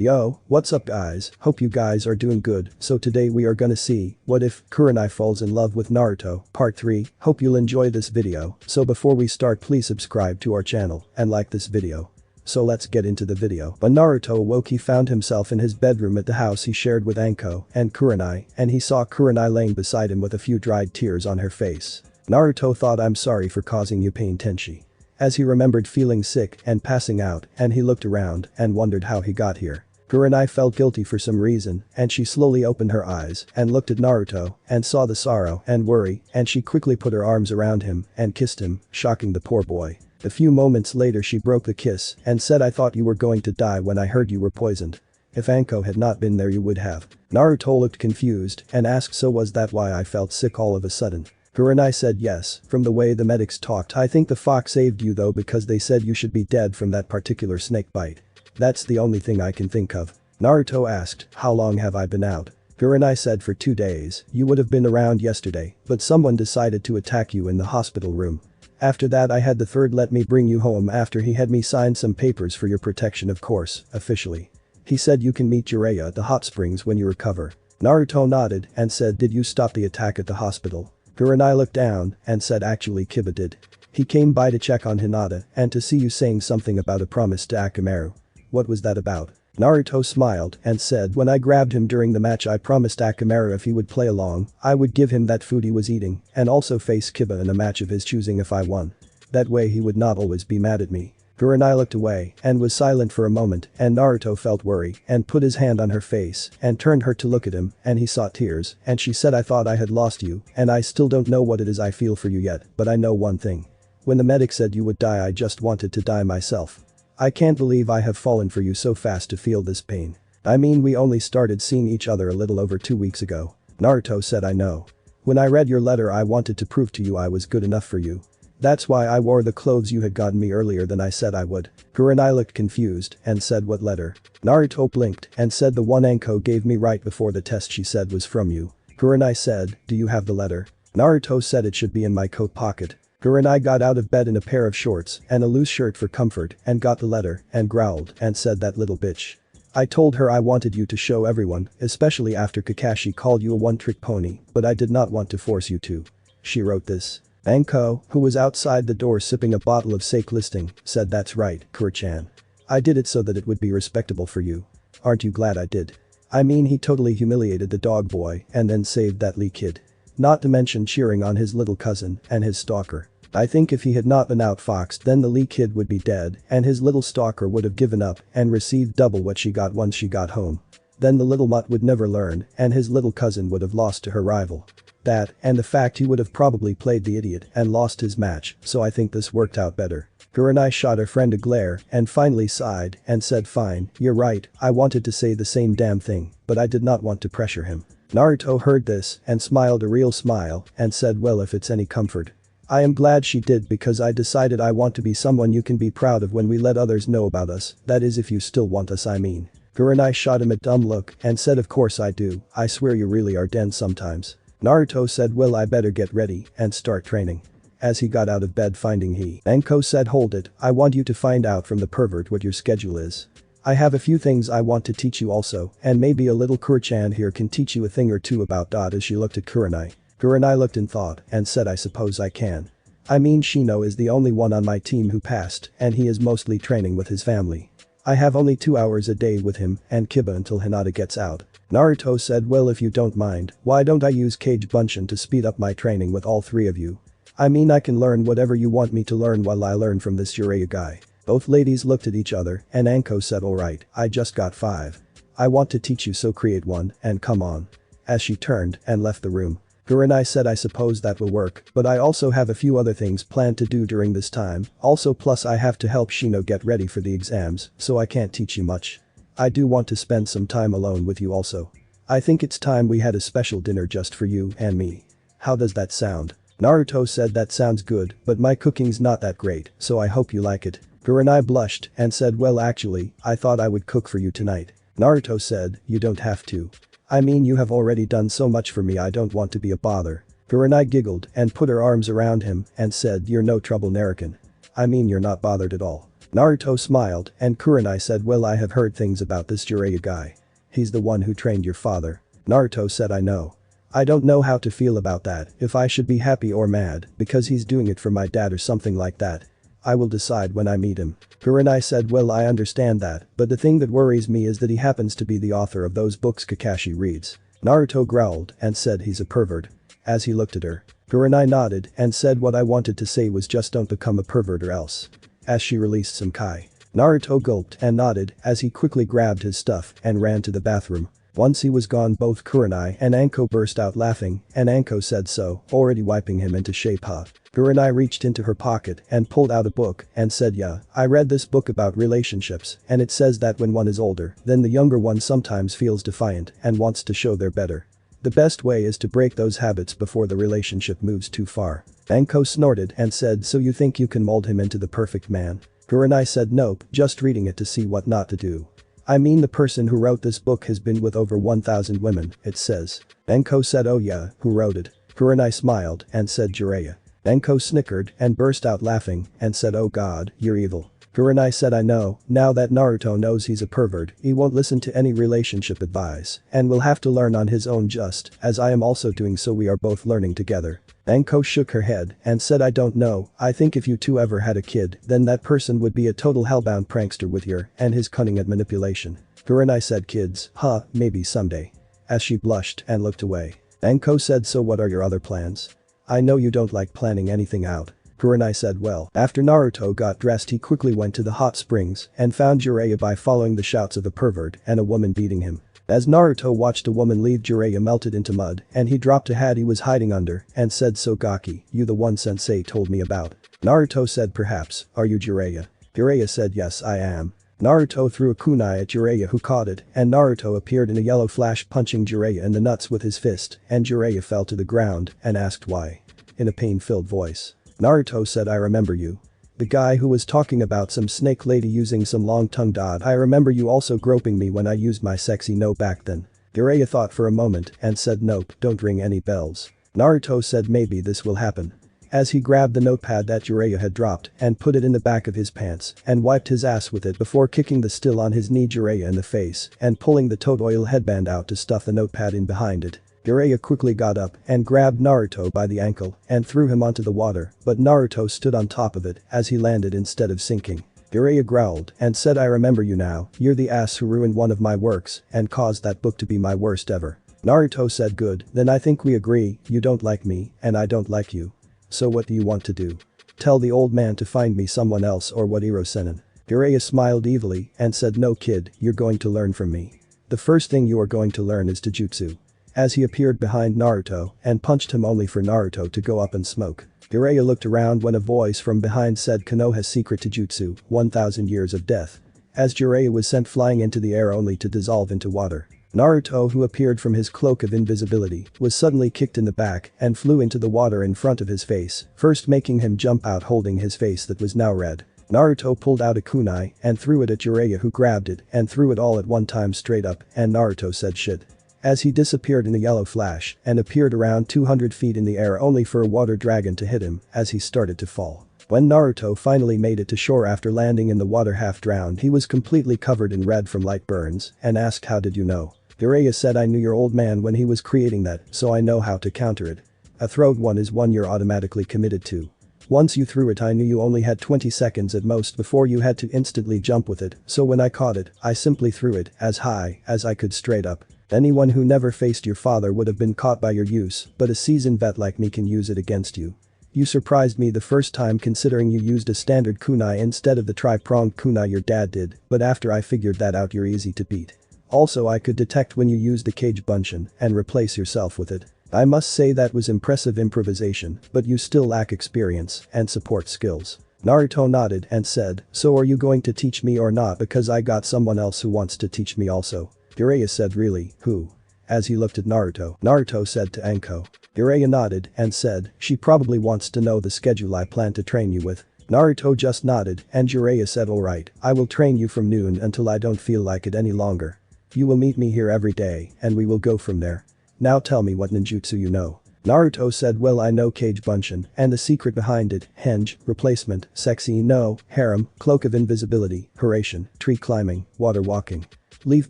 Yo, what's up guys, hope you guys are doing good. So today we are gonna see, what if Kurenai falls in love with Naruto, part 3, hope you'll enjoy this video. So before we start please subscribe to our channel and like this video. So let's get into the video. When Naruto awoke he found himself in his bedroom at the house he shared with Anko and Kurenai, and he saw Kurenai laying beside him with a few dried tears on her face. Naruto thought, I'm sorry for causing you pain Tenchi. As he remembered feeling sick and passing out, and he looked around and wondered how he got here. Kurenai felt guilty for some reason, and she slowly opened her eyes and looked at Naruto and saw the sorrow and worry, and she quickly put her arms around him and kissed him, shocking the poor boy. A few moments later she broke the kiss and said, I thought you were going to die when I heard you were poisoned. If Anko had not been there you would have. Naruto looked confused and asked, so was that why I felt sick all of a sudden? Kurenai said yes, from the way the medics talked I think the fox saved you though because they said you should be dead from that particular snake bite. That's the only thing I can think of. Naruto asked, how long have I been out? Kurenai said for 2 days, you would have been around yesterday, but someone decided to attack you in the hospital room. After that I had the third let me bring you home after he had me sign some papers for your protection of course, officially. He said you can meet Jiraiya at the hot springs when you recover. Naruto nodded and said, did you stop the attack at the hospital? Kurenai looked down and said actually Kiba did. He came by to check on Hinata and to see you saying something about a promise to Akamaru. What was that about? Naruto smiled and said when I grabbed him during the match I promised Akamaru if he would play along, I would give him that food he was eating and also face Kiba in a match of his choosing if I won. That way he would not always be mad at me. Kurenai looked away and was silent for a moment and Naruto felt worry and put his hand on her face and turned her to look at him and he saw tears and she said I thought I had lost you and I still don't know what it is I feel for you yet, but I know one thing. When the medic said you would die I just wanted to die myself. I can't believe I have fallen for you so fast to feel this pain. I mean we only started seeing each other a little over 2 weeks ago. Naruto said I know. When I read your letter I wanted to prove to you I was good enough for you. That's why I wore the clothes you had gotten me earlier than I said I would. Kurenai looked confused and said what letter? Naruto blinked and said the one Anko gave me right before the test she said was from you. Kurenai said, do you have the letter? Naruto said it should be in my coat pocket. Kurenai got out of bed in a pair of shorts and a loose shirt for comfort and got the letter and growled and said that little bitch. I told her I wanted you to show everyone, especially after Kakashi called you a one-trick pony, but I did not want to force you to. She wrote this. Anko, who was outside the door sipping a bottle of sake listing, said that's right, Kuro-chan. I did it so that it would be respectable for you. Aren't you glad I did? I mean he totally humiliated the dog boy and then saved that Lee kid. Not to mention cheering on his little cousin and his stalker. I think if he had not been outfoxed then the Lee kid would be dead and his little stalker would have given up and received double what she got once she got home. Then the little mutt would never learn and his little cousin would have lost to her rival. That, and the fact he would have probably played the idiot and lost his match, so I think this worked out better. Kurenai shot her friend a glare and finally sighed and said fine, you're right, I wanted to say the same damn thing, but I did not want to pressure him. Naruto heard this and smiled a real smile and said well if it's any comfort. I am glad she did because I decided I want to be someone you can be proud of when we let others know about us, that is if you still want us I mean. Kurenai shot him a dumb look and said of course I do, I swear you really are dense sometimes. Naruto said well I better get ready and start training. As he got out of bed finding he. Anko said hold it, I want you to find out from the pervert what your schedule is. I have a few things I want to teach you also and maybe a little Kuro-chan here can teach you a thing or two about Dot as she looked at Kurenai. Kurenai looked in thought and said I suppose I can. I mean Shino is the only one on my team who passed and he is mostly training with his family. I have only 2 hours a day with him and Kiba until Hinata gets out. Naruto said well if you don't mind, why don't I use Kage Bunshin to speed up my training with all 3 of you? I mean I can learn whatever you want me to learn while I learn from this Jiraiya guy. Both ladies looked at each other and Anko said alright, I just got 5. I want to teach you so create one and come on. As she turned and left the room. Kurenai said I suppose that will work, but I also have a few other things planned to do during this time, also plus I have to help Shino get ready for the exams, so I can't teach you much. I do want to spend some time alone with you also. I think it's time we had a special dinner just for you and me. How does that sound? Naruto said that sounds good, but my cooking's not that great, so I hope you like it. Kurenai blushed and said well actually, I thought I would cook for you tonight. Naruto said, you don't have to. I mean you have already done so much for me I don't want to be a bother. Kurenai giggled and put her arms around him and said you're no trouble Narukin. I mean you're not bothered at all. Naruto smiled, and Kurenai said, well, I have heard things about this Jiraiya guy. He's the one who trained your father. Naruto said, I know. I don't know how to feel about that, if I should be happy or mad, because he's doing it for my dad or something like that. I will decide when I meet him. Kurenai said, well, I understand that, but the thing that worries me is that he happens to be the author of those books Kakashi reads. Naruto growled and said he's a pervert. As he looked at her, Kurenai nodded and said, what I wanted to say was just don't become a pervert or else. As she released some kai. Naruto gulped and nodded as he quickly grabbed his stuff and ran to the bathroom. Once he was gone, both Kurenai and Anko burst out laughing, and Anko said so, already wiping him into shape. Kurenai reached into her pocket and pulled out a book and said, yeah, I read this book about relationships, and it says that when one is older, then the younger one sometimes feels defiant and wants to show they're better. The best way is to break those habits before the relationship moves too far. Anko snorted and said, so you think you can mold him into the perfect man? Kurenai said, nope, just reading it to see what not to do. I mean, the person who wrote this book has been with over 1,000 women, it says. Anko said, oh yeah, who wrote it? Kurenai smiled and said, Jiraiya. Anko snickered and burst out laughing and said, oh god, you're evil. Kurenai said, I know, now that Naruto knows he's a pervert, he won't listen to any relationship advice and will have to learn on his own, just as I am also doing, so we are both learning together. Anko shook her head and said, I don't know, I think if you two ever had a kid, then that person would be a total hellbound prankster with your and his cunning at manipulation. Kurenai said, kids, maybe someday. As she blushed and looked away. Anko said, so what are your other plans? I know you don't like planning anything out. Kurenai said, well, after Naruto got dressed, he quickly went to the hot springs and found Jiraiya by following the shouts of a pervert and a woman beating him. As Naruto watched a woman leave, Jiraiya melted into mud and he dropped a hat he was hiding under and said, so Gaki, you the one sensei told me about. Naruto said, perhaps, are you Jiraiya? Jiraiya said, yes, I am. Naruto threw a kunai at Jiraiya, who caught it, and Naruto appeared in a yellow flash, punching Jiraiya in the nuts with his fist, and Jiraiya fell to the ground and asked why. In a pain-filled voice. Naruto said, I remember you. The guy who was talking about some snake lady using some long tongue. I remember you also groping me when I used my sexy no back then. Jiraiya thought for a moment and said, nope, don't ring any bells. Naruto said, maybe this will happen. As he grabbed the notepad that Jiraiya had dropped and put it in the back of his pants and wiped his ass with it before kicking the still on his knee Jiraiya in the face and pulling the toad oil headband out to stuff the notepad in behind it. Jiraiya quickly got up and grabbed Naruto by the ankle and threw him onto the water, but Naruto stood on top of it as he landed instead of sinking. Jiraiya growled and said, I remember you now, you're the ass who ruined one of my works and caused that book to be my worst ever. Naruto said, good, then I think we agree, you don't like me and I don't like you. So what do you want to do? Tell the old man to find me someone else, or what, Iro-senin? Jiraiya smiled evilly and said, no kid, you're going to learn from me. The first thing you are going to learn is Taijutsu. As he appeared behind Naruto and punched him only for Naruto to go up in smoke. Jiraiya looked around when a voice from behind said, Konoha's secret Taijutsu, 1,000 years of death. As Jiraiya was sent flying into the air only to dissolve into water. Naruto, who appeared from his cloak of invisibility, was suddenly kicked in the back and flew into the water in front of his face, first making him jump out holding his face that was now red. Naruto pulled out a kunai and threw it at Jiraiya, who grabbed it and threw it all at one time straight up, and Naruto said shit. As he disappeared in a yellow flash and appeared around 200 feet in the air only for a water dragon to hit him as he started to fall. When Naruto finally made it to shore after landing in the water half drowned, he was completely covered in red from light burns and asked, how did you know? Jiraiya said, I knew your old man when he was creating that, so I know how to counter it. A thrown one is one you're automatically committed to. Once you threw it, I knew you only had 20 seconds at most before you had to instantly jump with it, so when I caught it, I simply threw it as high as I could straight up. Anyone who never faced your father would have been caught by your use, but a seasoned vet like me can use it against you. You surprised me the first time, considering you used a standard kunai instead of the tri-pronged kunai your dad did, but after I figured that out, you're easy to beat. Also, I could detect when you used the cage bunshin and replace yourself with it. I must say that was impressive improvisation, but you still lack experience and support skills. Naruto nodded and said, so are you going to teach me or not, because I got someone else who wants to teach me also. Jiraiya said, really, who? As he looked at Naruto, Naruto said to Anko. Jiraiya nodded and said, she probably wants to know the schedule I plan to train you with. Naruto just nodded and Jiraiya said, alright, I will train you from noon until I don't feel like it any longer. You will meet me here every day and we will go from there. Now tell me what ninjutsu you know. Naruto said well I know Kage Bunshin and the secret behind it, henge, replacement, sexy no, harem, cloak of invisibility, Hiraishin, tree climbing, water walking, leaf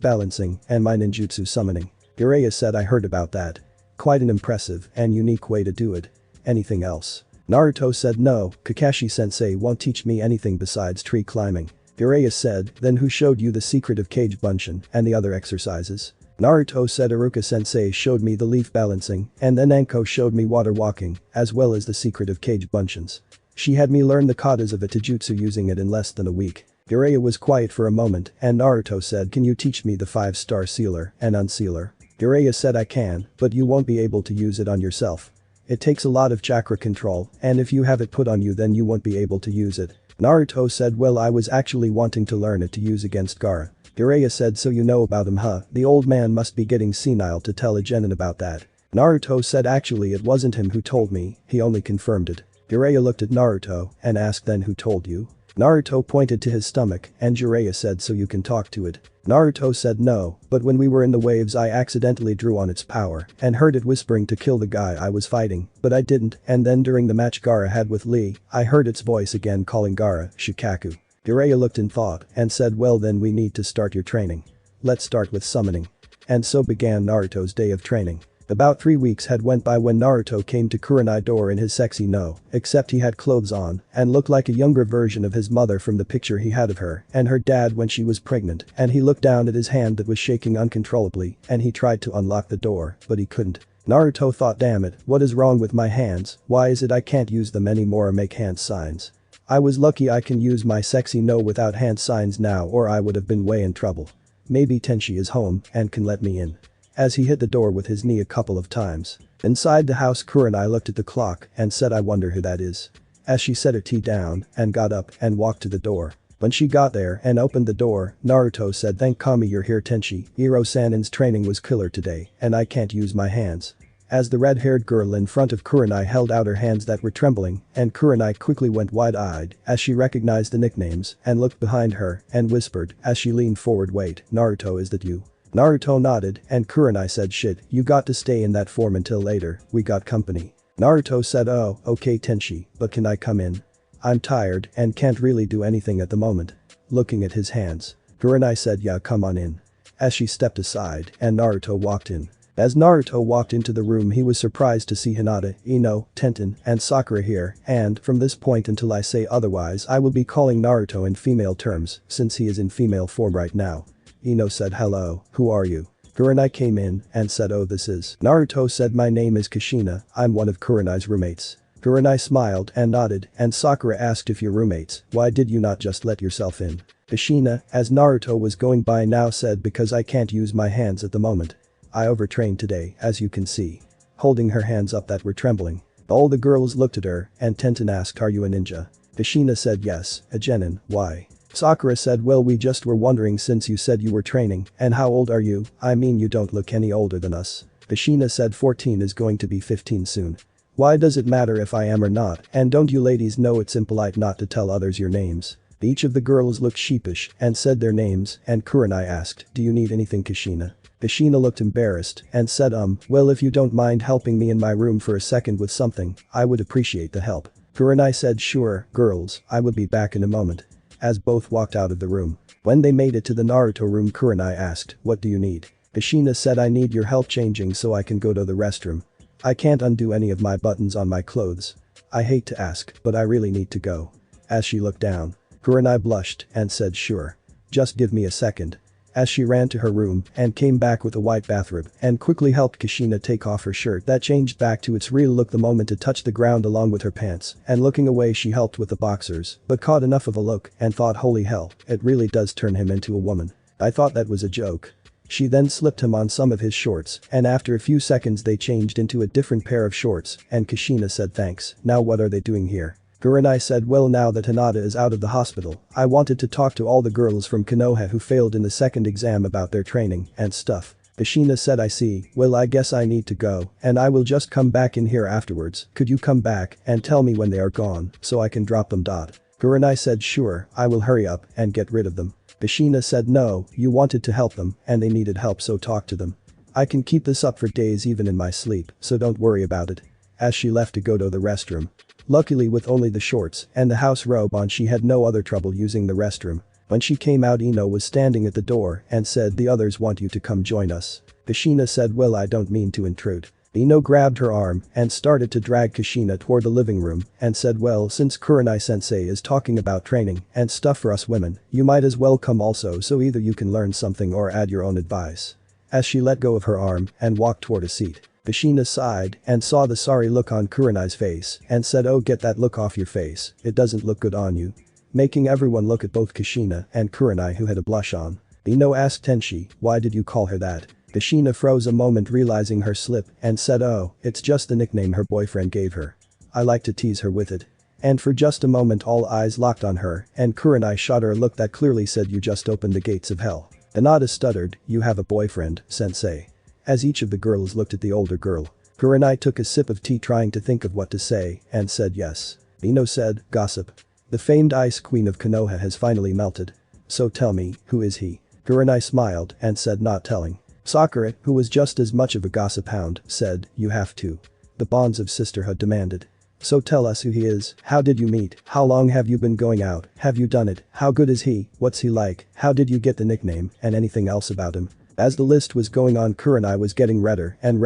balancing, and my ninjutsu summoning. Jiraiya said I heard about that. Quite an impressive and unique way to do it. Anything else? Naruto said no, Kakashi-sensei won't teach me anything besides tree climbing. Jiraiya said, then who showed you the secret of Kage Bunshin and the other exercises? Naruto said Iruka-sensei showed me the leaf balancing and then Anko showed me water walking, as well as the secret of Kage Bunshins. She had me learn the katas of a taijutsu using it in less than a week. Jiraiya was quiet for a moment and Naruto said can you teach me the 5-star sealer and unsealer? Jiraiya said I can, but you won't be able to use it on yourself. It takes a lot of chakra control and if you have it put on you then you won't be able to use it. Naruto said well I was actually wanting to learn it to use against Gaara. Jiraiya said so you know about him huh, the old man must be getting senile to tell a genin about that. Naruto said actually it wasn't him who told me, he only confirmed it. Jiraiya looked at Naruto and asked then who told you? Naruto pointed to his stomach and Jiraiya said so you can talk to it. Naruto said no, but when we were in the waves I accidentally drew on its power and heard it whispering to kill the guy I was fighting, but I didn't and then during the match Gaara had with Lee, I heard its voice again calling Gaara, Shikaku. Jiraiya looked in thought and said well then we need to start your training. Let's start with summoning. And so began Naruto's day of training. About 3 weeks had went by when Naruto came to Kurenai door in his sexy no, except he had clothes on and looked like a younger version of his mother from the picture he had of her and her dad when she was pregnant and he looked down at his hand that was shaking uncontrollably and he tried to unlock the door, but he couldn't. Naruto thought damn it, what is wrong with my hands, why is it I can't use them anymore or make hand signs? I was lucky I can use my sexy no without hand signs now or I would have been way in trouble. Maybe Tenchi is home and can let me in. As he hit the door with his knee a couple of times. Inside the house Kurenai looked at the clock and said I wonder who that is. As she set her tea down and got up and walked to the door. When she got there and opened the door, Naruto said thank Kami you're here Tenchi, Iro-sanin's training was killer today and I can't use my hands. As the red-haired girl in front of Kurenai held out her hands that were trembling and Kurenai quickly went wide-eyed as she recognized the nicknames and looked behind her and whispered as she leaned forward wait, Naruto is that you? Naruto nodded and Kurenai said shit, you got to stay in that form until later, we got company. Naruto said oh, okay Tenchi, but can I come in? I'm tired and can't really do anything at the moment. Looking at his hands. Kurenai said yeah come on in. As she stepped aside and Naruto walked in. As Naruto walked into the room he was surprised to see Hinata, Ino, Tenten, and Sakura here and from this point until I say otherwise I will be calling Naruto in female terms since he is in female form right now. Ino said hello, who are you? Kurenai came in and said oh this is. Naruto said my name is Kushina, I'm one of Kurenai's roommates. Kurenai smiled and nodded and Sakura asked if you're roommates, why did you not just let yourself in? Kushina, as Naruto was going by now said because I can't use my hands at the moment. I overtrained today as you can see. Holding her hands up that were trembling. All the girls looked at her and Tenten asked are you a ninja? Kushina said yes, a genin, why? Sakura said well we just were wondering since you said you were training and how old are you, I mean you don't look any older than us. Kushina said 14 is going to be 15 soon. Why does it matter if I am or not and don't you ladies know it's impolite not to tell others your names? Each of the girls looked sheepish and said their names and Kurenai asked do you need anything Kushina? Kushina looked embarrassed and said well if you don't mind helping me in my room for a second with something, I would appreciate the help. Kurenai said sure, girls, I will be back in a moment. As both walked out of the room. When they made it to the Naruto room Kurenai asked, what do you need? Kushina said I need your help changing so I can go to the restroom. I can't undo any of my buttons on my clothes. I hate to ask, but I really need to go. As she looked down. Kurenai blushed and said sure. Just give me a second. As she ran to her room and came back with a white bathrobe and quickly helped Kushina take off her shirt that changed back to its real look the moment it touched the ground along with her pants and looking away she helped with the boxers but caught enough of a look and thought holy hell, it really does turn him into a woman. I thought that was a joke. She then slipped him on some of his shorts and after a few seconds they changed into a different pair of shorts and Kushina said thanks, now what are they doing here? Kurenai said well now that Hinata is out of the hospital, I wanted to talk to all the girls from Konoha who failed in the second exam about their training and stuff. Kushina said I see, well I guess I need to go and I will just come back in here afterwards, could you come back and tell me when they are gone so I can drop them. Kurenai said sure, I will hurry up and get rid of them. Kushina said no, you wanted to help them and they needed help so talk to them. I can keep this up for days even in my sleep, so don't worry about it. As she left to go to the restroom. Luckily with only the shorts and the house robe on she had no other trouble using the restroom. When she came out Ino was standing at the door and said the others want you to come join us. Kushina said well I don't mean to intrude. Ino grabbed her arm and started to drag Kushina toward the living room and said well since Kurenai sensei is talking about training and stuff for us women, you might as well come also so either you can learn something or add your own advice. As she let go of her arm and walked toward a seat. Kushina sighed and saw the sorry look on Kurenai's face and said oh get that look off your face, it doesn't look good on you. Making everyone look at both Kushina and Kurenai who had a blush on. Ino asked Tenshi, why did you call her that? Kushina froze a moment realizing her slip and said oh, it's just the nickname her boyfriend gave her. I like to tease her with it. And for just a moment all eyes locked on her and Kurenai shot her a look that clearly said you just opened the gates of hell. Hinata stuttered, you have a boyfriend, sensei. As each of the girls looked at the older girl. Kurenai took a sip of tea trying to think of what to say and said yes. Ino said, gossip. The famed ice queen of Konoha has finally melted. So tell me, who is he? Kurenai smiled and said not telling. Sakura, who was just as much of a gossip hound, said, you have to. The bonds of sisterhood demanded. So tell us who he is, how did you meet, how long have you been going out, have you done it, how good is he, what's he like, how did you get the nickname, and anything else about him. As the list was going on Kurenai was getting redder and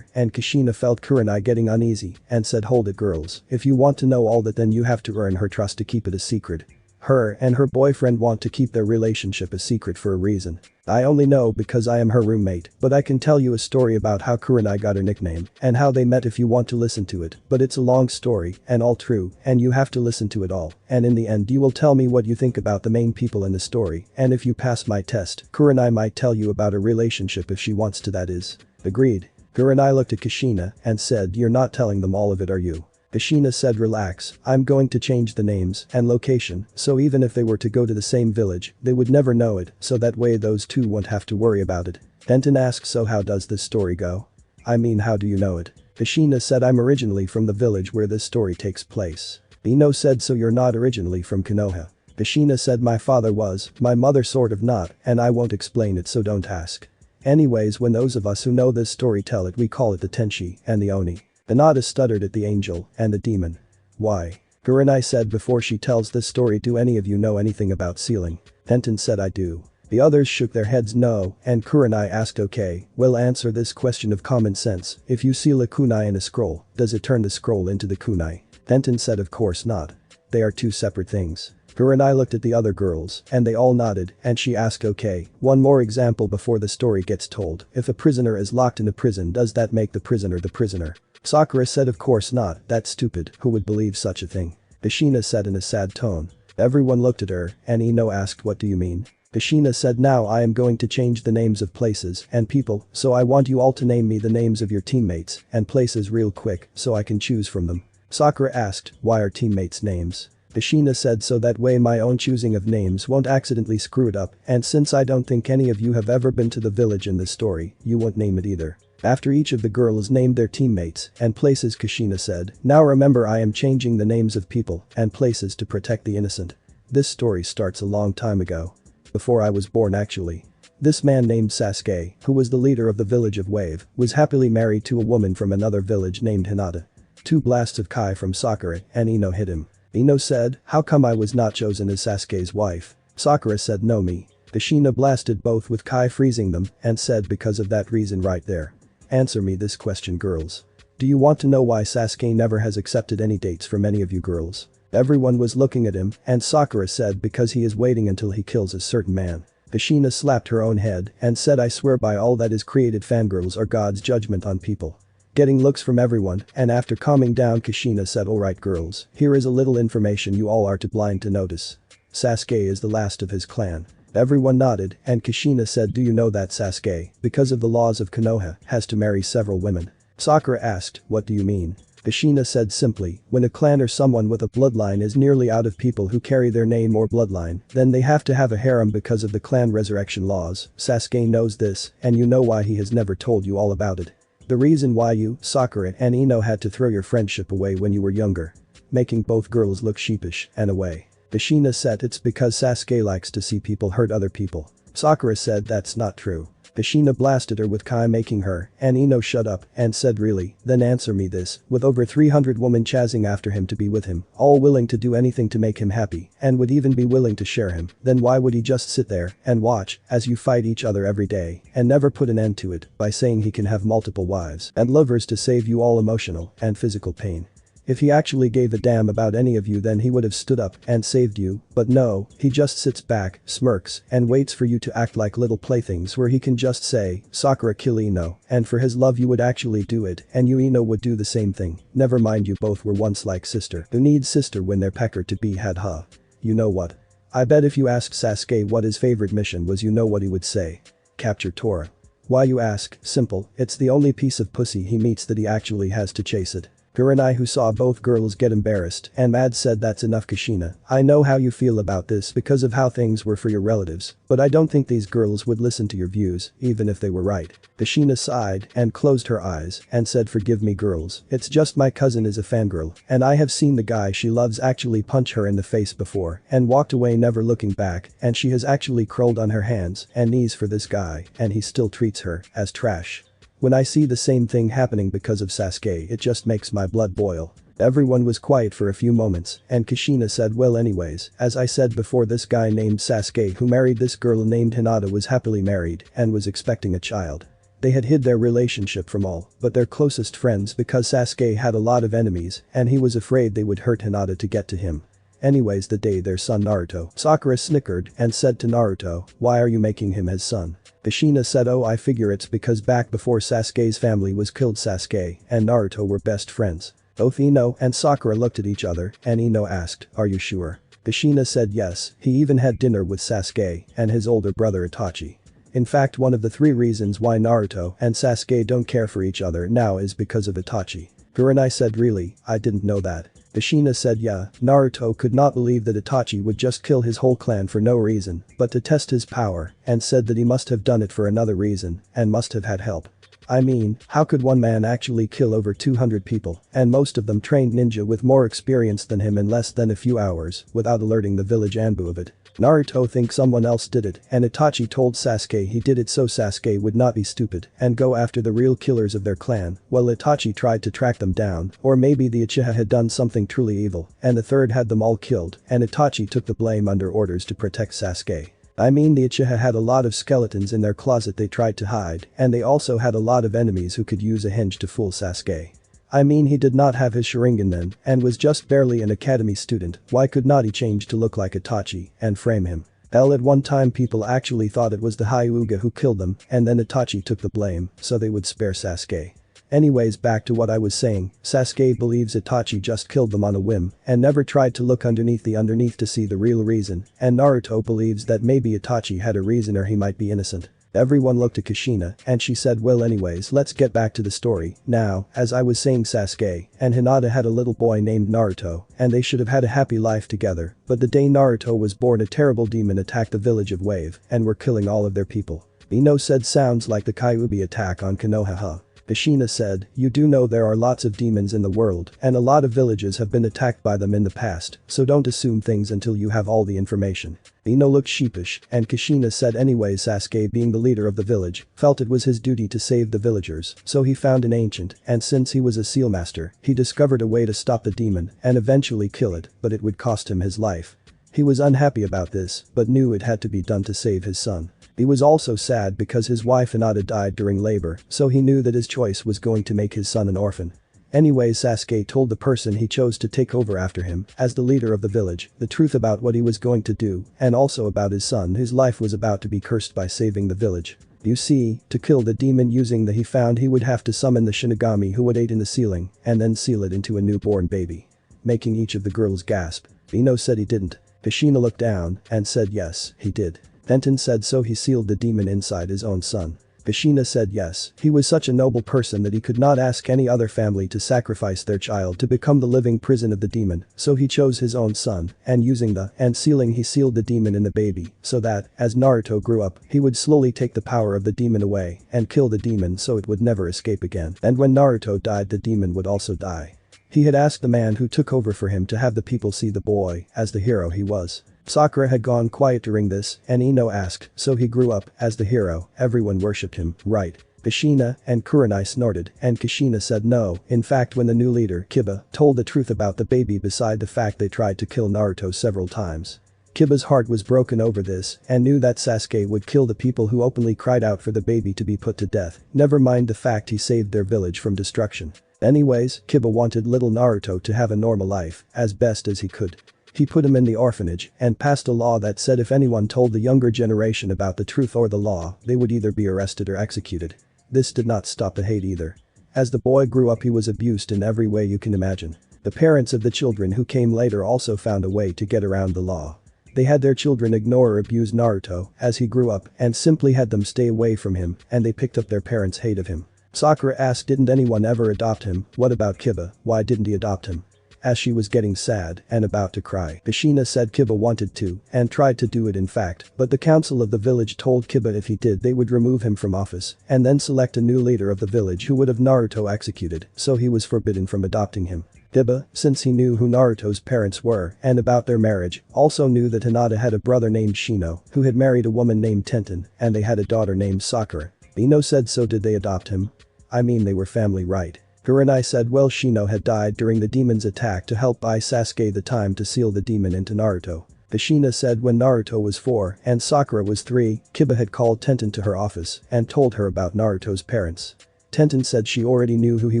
Kushina felt Kurenai getting uneasy and said hold it girls, if you want to know all that then you have to earn her trust to keep it a secret. Her and her boyfriend want to keep their relationship a secret for a reason. I only know because I am her roommate, but I can tell you a story about how Kurenai got her nickname and how they met if you want to listen to it, but it's a long story and all true and you have to listen to it all and in the end you will tell me what you think about the main people in the story and if you pass my test, Kurenai might tell you about a relationship if she wants to that is. Agreed. Kurenai looked at Kushina and said you're not telling them all of it are you? Kushina said relax, I'm going to change the names and location so even if they were to go to the same village, they would never know it so that way those two won't have to worry about it. Denton asked so how does this story go? I mean how do you know it? Kushina said I'm originally from the village where this story takes place. Ino said so you're not originally from Konoha. Kushina said my father was, my mother sort of not and I won't explain it so don't ask. Anyways when those of us who know this story tell it we call it the Tenshi and the Oni. Hinata stuttered at the angel and the demon. Why? Kurenai said before she tells this story do any of you know anything about sealing? Denton said I do. The others shook their heads no and Kurenai asked okay, well answer this question of common sense, if you seal a kunai in a scroll, does it turn the scroll into the kunai? Denton said of course not. They are two separate things. Kurenai looked at the other girls and they all nodded and she asked okay, one more example before the story gets told, if a prisoner is locked in a prison does that make the prisoner the prisoner? Sakura said of course not, that's stupid, who would believe such a thing? Kushina said in a sad tone. Everyone looked at her and Ino asked what do you mean? Kushina said now I am going to change the names of places and people so I want you all to name me the names of your teammates and places real quick so I can choose from them. Sakura asked why are teammates names? Kushina said so that way my own choosing of names won't accidentally screw it up and since I don't think any of you have ever been to the village in this story, you won't name it either. After each of the girls named their teammates and places Kushina said, now remember I am changing the names of people and places to protect the innocent. This story starts a long time ago. Before I was born actually. This man named Sasuke, who was the leader of the village of Wave, was happily married to a woman from another village named Hinata. 2 blasts of Kai from Sakura and Ino hit him. Ino said, how come I was not chosen as Sasuke's wife? Sakura said no me. Kushina blasted both with Kai freezing them and said because of that reason right there. Answer me this question girls. Do you want to know why Sasuke never has accepted any dates from any of you girls? Everyone was looking at him and Sakura said because he is waiting until he kills a certain man. Kushina slapped her own head and said I swear by all that is created fangirls are God's judgment on people. Getting looks from everyone and after calming down Kushina said alright girls, here is a little information you all are too blind to notice. Sasuke is the last of his clan. Everyone nodded and Kushina said do you know that Sasuke, because of the laws of Konoha, has to marry several women? Sakura asked, what do you mean? Kushina said simply, when a clan or someone with a bloodline is nearly out of people who carry their name or bloodline, then they have to have a harem because of the clan resurrection laws. Sasuke knows this and you know why he has never told you all about it. The reason why you, Sakura and Ino had to throw your friendship away when you were younger. Making both girls look sheepish and away. Kushina said it's because Sasuke likes to see people hurt other people. Sakura said that's not true. Kushina blasted her with Kai, making her and Ino shut up and said really, then answer me this, with over 300 women chasing after him to be with him, all willing to do anything to make him happy and would even be willing to share him, then why would he just sit there and watch as you fight each other every day and never put an end to it by saying he can have multiple wives and lovers to save you all emotional and physical pain? If he actually gave a damn about any of you, then he would have stood up and saved you, but no, he just sits back, smirks, and waits for you to act like little playthings where he can just say, Sakura kill Ino, and for his love you would actually do it and you Ino would do the same thing, never mind you both were once like sister who needs sister when their pecker to be had huh. You know what? I bet if you asked Sasuke what his favorite mission was, you know what he would say. Capture Tora. Why you ask? Simple, it's the only piece of pussy he meets that he actually has to chase it. Kurenai, who saw both girls get embarrassed and mad, said that's enough Kushina, I know how you feel about this because of how things were for your relatives, but I don't think these girls would listen to your views, even if they were right. Kushina sighed and closed her eyes and said forgive me girls, it's just my cousin is a fangirl and I have seen the guy she loves actually punch her in the face before and walked away never looking back, and she has actually crawled on her hands and knees for this guy and he still treats her as trash. When I see the same thing happening because of Sasuke, it just makes my blood boil. Everyone was quiet for a few moments and Kushina said well anyways, as I said before, this guy named Sasuke who married this girl named Hinata was happily married and was expecting a child. They had hid their relationship from all but their closest friends because Sasuke had a lot of enemies and he was afraid they would hurt Hinata to get to him. Anyways, the day their son Naruto, Sakura snickered and said to Naruto, why are you making him his son? Kushina said oh I figure it's because back before Sasuke's family was killed Sasuke and Naruto were best friends. Both Ino and Sakura looked at each other and Ino asked, are you sure? Kushina said yes, he even had dinner with Sasuke and his older brother Itachi. In fact, one of the 3 reasons why Naruto and Sasuke don't care for each other now is because of Itachi. Kurenai said really, I didn't know that. Kushina said yeah, Naruto could not believe that Itachi would just kill his whole clan for no reason but to test his power and said that he must have done it for another reason and must have had help. I mean, how could one man actually kill over 200 people and most of them trained ninja with more experience than him in less than a few hours without alerting the village Anbu of it? Naruto thinks someone else did it and Itachi told Sasuke he did it so Sasuke would not be stupid and go after the real killers of their clan, while Itachi tried to track them down, or maybe the Uchiha had done something truly evil and the third had them all killed and Itachi took the blame under orders to protect Sasuke. I mean, the Uchiha had a lot of skeletons in their closet they tried to hide and they also had a lot of enemies who could use a hinge to fool Sasuke. I mean, he did not have his Sharingan then and was just barely an academy student, why could not he change to look like Itachi and frame him? Hell, at one time people actually thought it was the Hyuga who killed them and then Itachi took the blame so they would spare Sasuke. Anyways, back to what I was saying, Sasuke believes Itachi just killed them on a whim and never tried to look underneath to see the real reason, and Naruto believes that maybe Itachi had a reason or he might be innocent. Everyone looked at Kushina and she said well anyways, let's get back to the story. Now, as I was saying, Sasuke and Hinata had a little boy named Naruto and they should have had a happy life together, but the day Naruto was born a terrible demon attacked the village of Wave and were killing all of their people. Ino said sounds like the Kyuubi attack on Konoha. Kushina said, you do know there are lots of demons in the world and a lot of villages have been attacked by them in the past, so don't assume things until you have all the information. Ino looked sheepish and Kushina said anyways, Sasuke being the leader of the village felt it was his duty to save the villagers, so he found an ancient and since he was a seal master, he discovered a way to stop the demon and eventually kill it, but it would cost him his life. He was unhappy about this but knew it had to be done to save his son. He was also sad because his wife Hinata died during labor, so he knew that his choice was going to make his son an orphan. Anyways, Sasuke told the person he chose to take over after him as the leader of the village the truth about what he was going to do and also about his son whose life was about to be cursed by saving the village. You see, to kill the demon using the he found he would have to summon the Shinigami who would ate in the ceiling and then seal it into a newborn baby. Making each of the girls gasp. Ino said he didn't. Kushina looked down and said yes, he did. Fenton said so he sealed the demon inside his own son. Kushina said yes, he was such a noble person that he could not ask any other family to sacrifice their child to become the living prison of the demon, so he chose his own son, and using the and sealing he sealed the demon in the baby, so that, as Naruto grew up, he would slowly take the power of the demon away and kill the demon so it would never escape again, and when Naruto died the demon would also die. He had asked the man who took over for him to have the people see the boy as the hero he was. Sakura had gone quiet during this, and Ino asked, so he grew up as the hero, everyone worshipped him, right? Kushina and Kurenai snorted, and Kushina said no. In fact, when the new leader, Kiba, told the truth about the baby beside the fact they tried to kill Naruto several times. Kiba's heart was broken over this and knew that Sasuke would kill the people who openly cried out for the baby to be put to death, never mind the fact he saved their village from destruction. Anyways, Kiba wanted little Naruto to have a normal life, as best as he could. He put him in the orphanage and passed a law that said if anyone told the younger generation about the truth or the law, they would either be arrested or executed. This did not stop the hate either. As the boy grew up, he was abused in every way you can imagine. The parents of the children who came later also found a way to get around the law. They had their children ignore or abuse Naruto as he grew up and simply had them stay away from him, and they picked up their parents' hate of him. Sakura asked, didn't anyone ever adopt him? What about Kiba? Why didn't he adopt him? As she was getting sad and about to cry, Kushina said Kiba wanted to and tried to do it in fact, but the council of the village told Kiba if he did they would remove him from office and then select a new leader of the village who would have Naruto executed, so he was forbidden from adopting him. Kiba, since he knew who Naruto's parents were and about their marriage, also knew that Hinata had a brother named Shino who had married a woman named Tenten and they had a daughter named Sakura. Ino said, so did they adopt him? I mean, they were family, right? Kurenai said, well, Shino had died during the demon's attack to help buy Sasuke the time to seal the demon into Naruto. Kushina said when Naruto was 4 and Sakura was 3, Kiba had called Tenten to her office and told her about Naruto's parents. Tenten said she already knew who he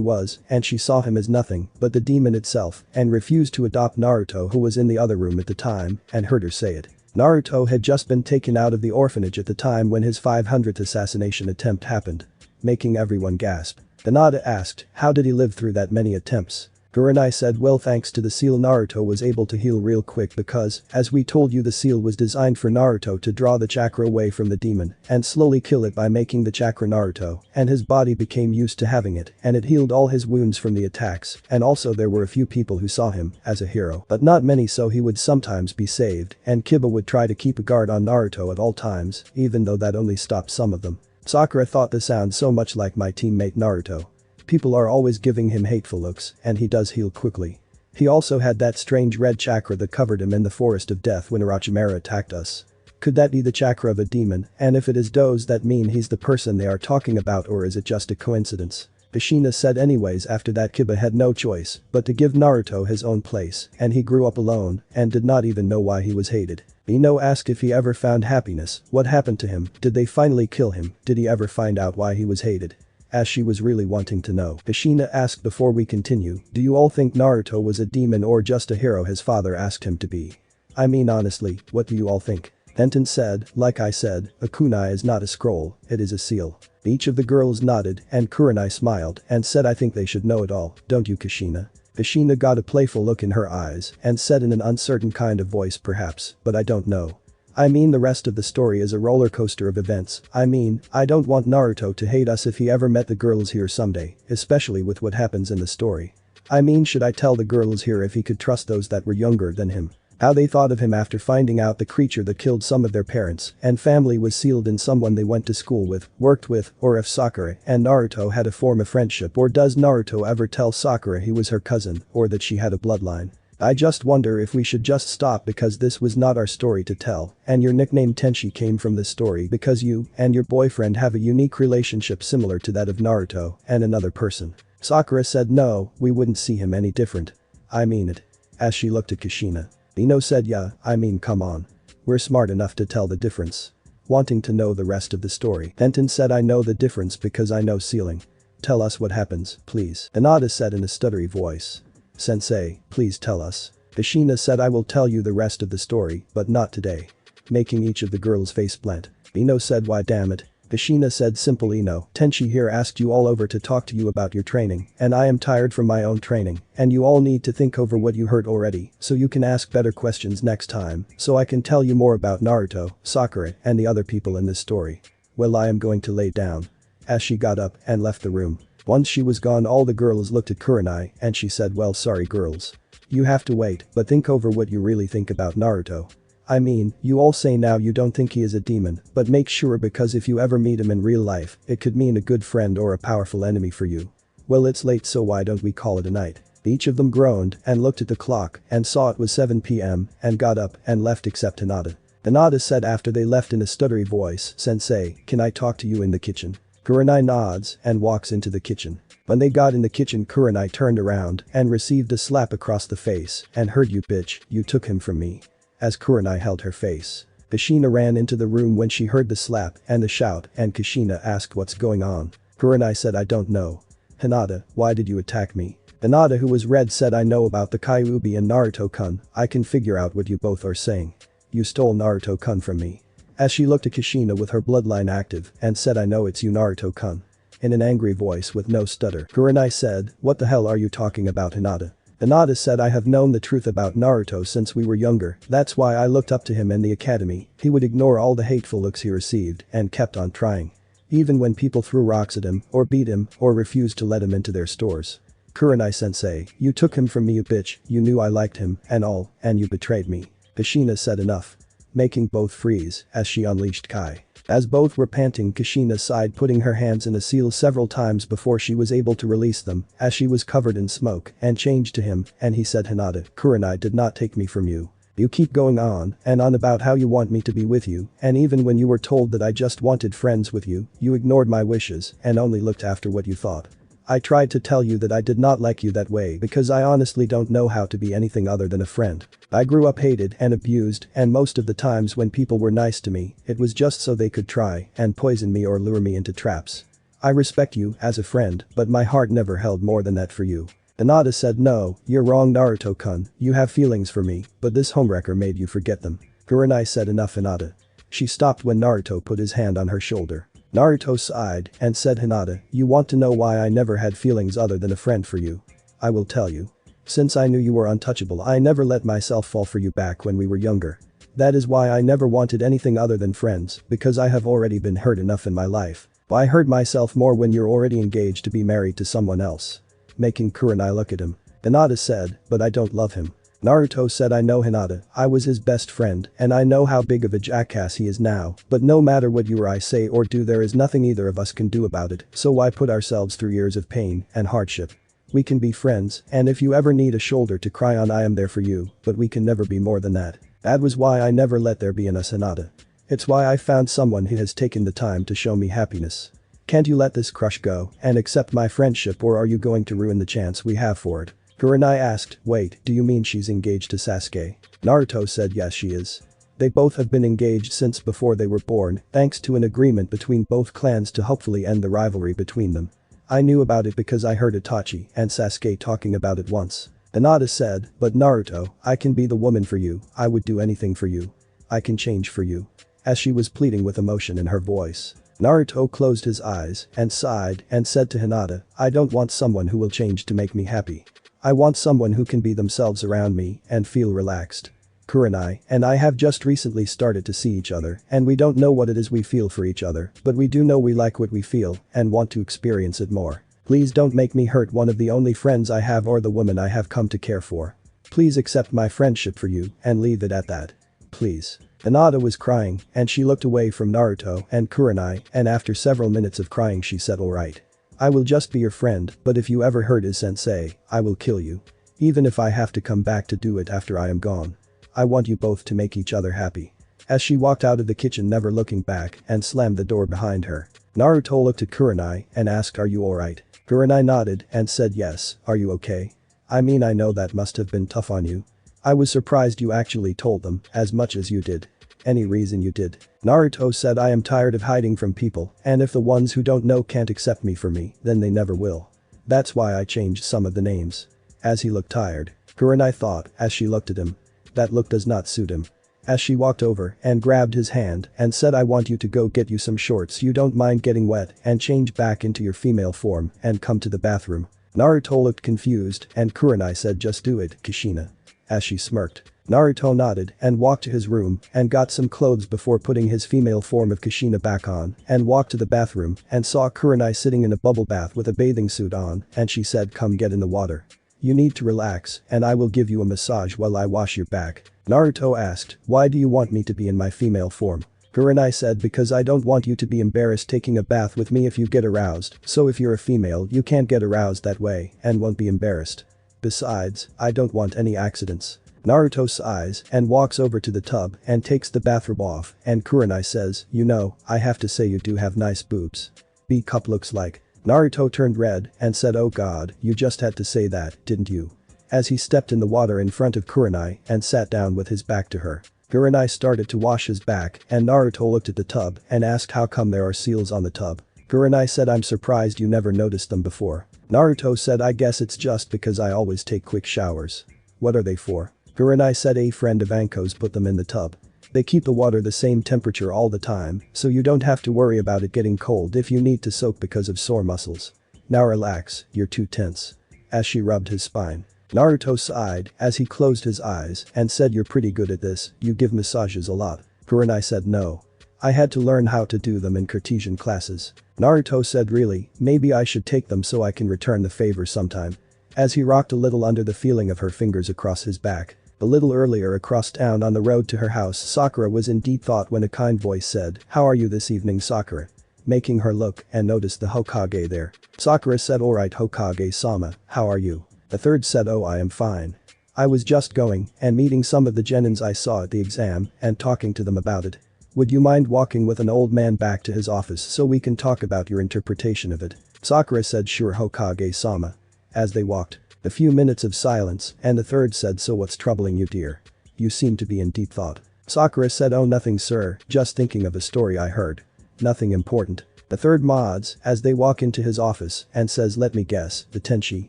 was and she saw him as nothing but the demon itself and refused to adopt Naruto, who was in the other room at the time, and heard her say it. Naruto had just been taken out of the orphanage at the time when his 500th assassination attempt happened, making everyone gasp. Hinata asked, how did he live through that many attempts? Kurenai said, well, thanks to the seal Naruto was able to heal real quick because, as we told you, the seal was designed for Naruto to draw the chakra away from the demon and slowly kill it by making the chakra Naruto, and his body became used to having it and it healed all his wounds from the attacks, and also there were a few people who saw him as a hero, but not many, so he would sometimes be saved and Kiba would try to keep a guard on Naruto at all times, even though that only stopped some of them. Sakura thought this sounds so much like my teammate Naruto. People are always giving him hateful looks and he does heal quickly. He also had that strange red chakra that covered him in the forest of death when Orochimaru attacked us. Could that be the chakra of a demon, and if it is, does that mean he's the person they are talking about, or is it just a coincidence? Kushina said anyways after that Kiba had no choice but to give Naruto his own place and he grew up alone and did not even know why he was hated. Ino asked if he ever found happiness, what happened to him, did they finally kill him, did he ever find out why he was hated? As she was really wanting to know. Kushina asked, before we continue, do you all think Naruto was a demon or just a hero his father asked him to be? I mean, honestly, what do you all think? Tenten said, like I said, a kunai is not a scroll, it is a seal. Each of the girls nodded and Kurenai smiled and said, I think they should know it all, don't you, Kushina? Kushina got a playful look in her eyes and said in an uncertain kind of voice, perhaps, but I don't know. I mean, the rest of the story is a roller coaster of events. I mean, I don't want Naruto to hate us if he ever met the girls here someday, especially with what happens in the story. I mean, should I tell the girls here if he could trust those that were younger than him? How they thought of him after finding out the creature that killed some of their parents and family was sealed in someone they went to school with, worked with, or if Sakura and Naruto had a form of friendship, or does Naruto ever tell Sakura he was her cousin or that she had a bloodline? I just wonder if we should just stop because this was not our story to tell, and your nickname Tenchi came from this story because you and your boyfriend have a unique relationship similar to that of Naruto and another person. Sakura said no, we wouldn't see him any different. I mean it. As she looked at Kushina. Ino said, yeah, I mean, come on. We're smart enough to tell the difference. Wanting to know the rest of the story. Tenten said, I know the difference because I know sealing. Tell us what happens, please. Hinata said in a stuttery voice. Sensei, please tell us. Kushina said, I will tell you the rest of the story, but not today. Making each of the girls face plant. Ino said, why, damn it. Kushina said, simple, Ino. Tenchi here asked you all over to talk to you about your training, and I am tired from my own training, and you all need to think over what you heard already, so you can ask better questions next time, so I can tell you more about Naruto, Sakura, and the other people in this story. Well, I am going to lay down. As she got up and left the room. Once she was gone, all the girls looked at Kurenai and she said, well, sorry girls. You have to wait, but think over what you really think about Naruto. I mean, you all say now you don't think he is a demon, but make sure, because if you ever meet him in real life, it could mean a good friend or a powerful enemy for you. Well, it's late, so why don't we call it a night? Each of them groaned and looked at the clock and saw it was 7 p.m. and got up and left except Hinata. Hinata said after they left in a stuttery voice, "Sensei, can I talk to you in the kitchen?" Kurenai nods and walks into the kitchen. When they got in the kitchen, Kurenai turned around and received a slap across the face and heard, "You bitch, you took him from me." As Kurenai held her face. Kushina ran into the room when she heard the slap and the shout and Kushina asked what's going on. Kurenai said, "I don't know." "Hinata, why did you attack me?" Hinata, who was red, said, "I know about the Kyuubi and Naruto-kun, I can figure out what you both are saying. You stole Naruto-kun from me." As she looked at Kushina with her bloodline active and said, "I know it's you, Naruto-kun." In an angry voice with no stutter, Kurenai said, "What the hell are you talking about, Hinata?" Hinata said, "I have known the truth about Naruto since we were younger, that's why I looked up to him in the academy. He would ignore all the hateful looks he received and kept on trying. Even when people threw rocks at him or beat him or refused to let him into their stores. Kurenai sensei, you took him from me, you bitch, you knew I liked him and all, and you betrayed me." Kushina said enough. Making both freeze as she unleashed Kai. As both were panting, Kushina sighed, putting her hands in a seal several times before she was able to release them as she was covered in smoke and changed to him and he said, "Hinata, Kurenai did not take me from you. You keep going on and on about how you want me to be with you, and even when you were told that I just wanted friends with you, you ignored my wishes and only looked after what you thought. I tried to tell you that I did not like you that way because I honestly don't know how to be anything other than a friend. I grew up hated and abused, and most of the times when people were nice to me, it was just so they could try and poison me or lure me into traps. I respect you as a friend, but my heart never held more than that for you." Hinata said, "No, you're wrong, Naruto-kun, you have feelings for me, but this homewrecker made you forget them." Kurenai said, "Enough, Hinata." She stopped when Naruto put his hand on her shoulder. Naruto sighed and said, "Hinata, you want to know why I never had feelings other than a friend for you? I will tell you. Since I knew you were untouchable, I never let myself fall for you back when we were younger. That is why I never wanted anything other than friends, because I have already been hurt enough in my life. Why hurt myself more when you're already engaged to be married to someone else?" Making Kurenai look at him. Hinata said, "But I don't love him." Naruto said, "I know, Hinata, I was his best friend and I know how big of a jackass he is now, but no matter what you or I say or do, there is nothing either of us can do about it, so why put ourselves through years of pain and hardship? We can be friends, and if you ever need a shoulder to cry on, I am there for you, but we can never be more than that. That was why I never let there be an us, Hinata. It's why I found someone who has taken the time to show me happiness. Can't you let this crush go and accept my friendship, or are you going to ruin the chance we have for it?" Kurenai asked, "Wait, do you mean she's engaged to Sasuke?" Naruto said, "Yes, she is. They both have been engaged since before they were born, thanks to an agreement between both clans to hopefully end the rivalry between them. I knew about it because I heard Itachi and Sasuke talking about it once." Hinata said, "But Naruto, I can be the woman for you, I would do anything for you. I can change for you." As she was pleading with emotion in her voice. Naruto closed his eyes and sighed and said to Hinata, "I don't want someone who will change to make me happy. I want someone who can be themselves around me and feel relaxed. Kurenai and I have just recently started to see each other and we don't know what it is we feel for each other, but we do know we like what we feel and want to experience it more. Please don't make me hurt one of the only friends I have or the woman I have come to care for. Please accept my friendship for you and leave it at that. Please." Hinata was crying and she looked away from Naruto and Kurenai, and after several minutes of crying she said, "Alright. I will just be your friend, but if you ever hurt his sensei, I will kill you. Even if I have to come back to do it after I am gone. I want you both to make each other happy." As she walked out of the kitchen, never looking back, and slammed the door behind her. Naruto looked at Kurenai and asked, "Are you alright?" Kurenai nodded and said, "Yes, are you okay? I mean, I know that must have been tough on you. I was surprised you actually told them as much as you did. Any reason you did?" Naruto said, "I am tired of hiding from people, and if the ones who don't know can't accept me for me, then they never will. That's why I changed some of the names." As he looked tired, Kurenai thought as she looked at him. That look does not suit him. As she walked over and grabbed his hand and said, "I want you to go get you some shorts you don't mind getting wet and change back into your female form and come to the bathroom." Naruto looked confused and Kurenai said, "Just do it, Kushina." As she smirked, Naruto nodded and walked to his room and got some clothes before putting his female form of Kushina back on and walked to the bathroom and saw Kurenai sitting in a bubble bath with a bathing suit on, and she said, "Come get in the water. You need to relax and I will give you a massage while I wash your back." Naruto asked, "Why do you want me to be in my female form?" Kurenai said, "Because I don't want you to be embarrassed taking a bath with me if you get aroused, so if you're a female you can't get aroused that way and won't be embarrassed." Besides, I don't want any accidents. Naruto sighs and walks over to the tub and takes the bathrobe off, and Kurenai says, you know, I have to say you do have nice boobs. B-cup looks like. Naruto turned red and said, oh god, you just had to say that, didn't you? As he stepped in the water in front of Kurenai and sat down with his back to her. Kurenai started to wash his back and Naruto looked at the tub and asked how come there are seals on the tub. Kurenai said, I'm surprised you never noticed them before. Naruto said, I guess it's just because I always take quick showers. What are they for? Kurenai said, a friend of Anko's put them in the tub. They keep the water the same temperature all the time, so you don't have to worry about it getting cold if you need to soak because of sore muscles. Now relax, you're too tense. As she rubbed his spine. Naruto sighed as he closed his eyes and said, you're pretty good at this, you give massages a lot. Kurenai said, no. I had to learn how to do them in Cartesian classes. Naruto said, really, maybe I should take them so I can return the favor sometime. As he rocked a little under the feeling of her fingers across his back. A little earlier across town on the road to her house, Sakura was in deep thought when a kind voice said, how are you this evening, Sakura? Making her look and notice the Hokage there. Sakura said, alright Hokage-sama, how are you? The third said, oh, I am fine. I was just going and meeting some of the genins I saw at the exam and talking to them about it. Would you mind walking with an old man back to his office so we can talk about your interpretation of it? Sakura said, sure Hokage-sama. As they walked, a few minutes of silence and the third said, so what's troubling you, dear? You seem to be in deep thought. Sakura said, oh, nothing sir, just thinking of a story I heard. Nothing important. The third nods as they walk into his office and says, let me guess, the Tenchi